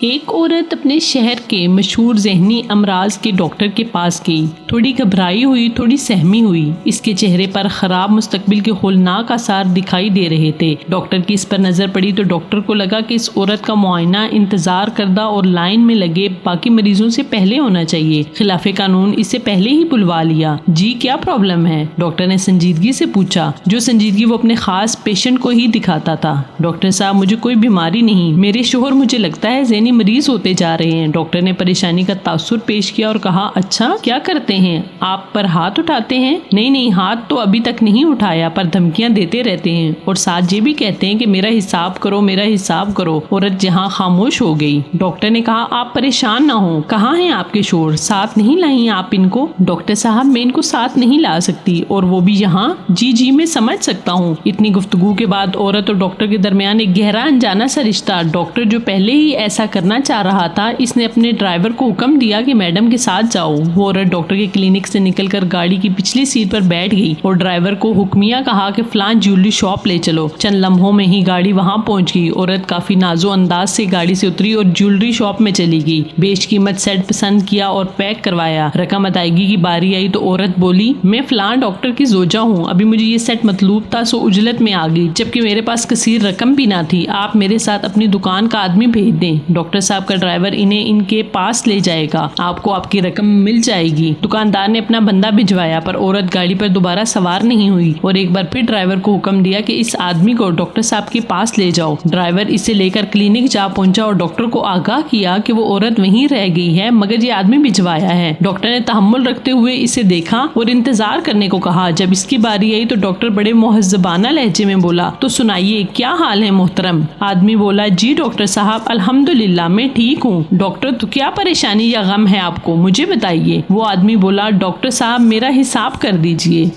एक औरत अपने शहर के मशहूर ज़हनी अमराज के डॉक्टर के पास गई। थोड़ी घबराई हुई, थोड़ी सहमी हुई। इसके चेहरे पर खराब मुस्तकबिल के होलनाक आसार दिखाई दे रहे थे। डॉक्टर की इस पर नजर पड़ी तो डॉक्टर को लगा कि इस औरत का मुआयना इंतजार करदा और लाइन में लगे बाकी मरीजों से पहले होना चाहिए। खिलाफे कानून इसे पहले ही बुलवा लिया। जी क्या प्रॉब्लम है? डॉक्टर ने संजीदगी से पूछा, जो संजीदगी वो अपने खास पेशेंट को ही दिखाता था। डॉक्टर साहब, मुझे कोई बीमारी नहीं, मेरे शोहर मुझे लगता है ज़हनी मरीज होते जा रहे हैं। डॉक्टर ने परेशानी का तासुर पेश किया और कहा, अच्छा क्या करते हैं आप? पर हाथ उठाते हैं? नहीं, हाथ तो अभी तक नहीं उठाया, पर धमकियां देते रहते हैं और साथ ये भी कहते हैं कि मेरा हिसाब करो, मेरा हिसाब करो। औरत जहां खामोश हो गई। डॉक्टर ने कहा, आप परेशान ना हो, कहाँ हैं आपके शोहर? साथ नहीं लाई आप इनको? डॉक्टर साहब, मैं इनको साथ नहीं ला सकती, और वो भी यहाँ। जी मैं समझ सकता हूँ। इतनी गुफ्तगू के बाद औरत और डॉक्टर के दरमियान एक गहरा अनजाना सा रिश्ता। डॉक्टर जो पहले ही ऐसा करना चाह रहा था, इसने अपने ड्राइवर को हुक्म दिया कि मैडम के साथ जाओ। वो औरत डॉक्टर के क्लिनिक से निकलकर गाड़ी की पिछली सीट पर बैठ गई और ड्राइवर को हुक्मिया कहा कि फलान ज्वेलरी शॉप ले चलो। चंद लम्हों में ही गाड़ी वहां पहुंच गई। औरत काफी नाजो अंदाज से गाड़ी से उतरी और ज्वेलरी शॉप में चली गई। बेशकीमत सेट पसंद किया और पैक करवाया। रकम अदायगी की बारी आई तो औरत बोली, मैं फलान डॉक्टर की जोजा हूँ, अभी मुझे ये सेट मतलूब था, सो उजलत में आ गई, जबकि मेरे पास कसीर रकम भी ना थी। आप मेरे साथ अपनी दुकान का आदमी भेज दें। डॉक्टर साहब का ड्राइवर इन्हें इनके पास ले जाएगा, आपको आपकी रकम मिल जाएगी। दुकानदार ने अपना बंदा भिजवाया, पर औरत गाड़ी पर दोबारा सवार नहीं हुई और एक बार फिर ड्राइवर को हुक्म दिया कि इस आदमी को डॉक्टर साहब के पास ले जाओ। ड्राइवर इसे लेकर क्लिनिक जा पहुंचा और डॉक्टर को आगाह किया कि वो औरत वहीं रह गई है, मगर ये आदमी भिजवाया है। डॉक्टर ने तहम्मुल रखते हुए इसे देखा और इंतजार करने को कहा। जब इसकी बारी आई तो डॉक्टर बड़े मुहज़्ज़बाना लहजे में बोला, तो सुनाइए क्या हाल है मोहतरम? आदमी बोला, जी डॉक्टर साहब, अल्हम्दुलिल्लाह मैं ठीक हूँ। डॉक्टर, तो क्या परेशानी या गम है आपको, मुझे बताइए। वो आदमी बोला, डॉक्टर साहब मेरा हिसाब कर दीजिए।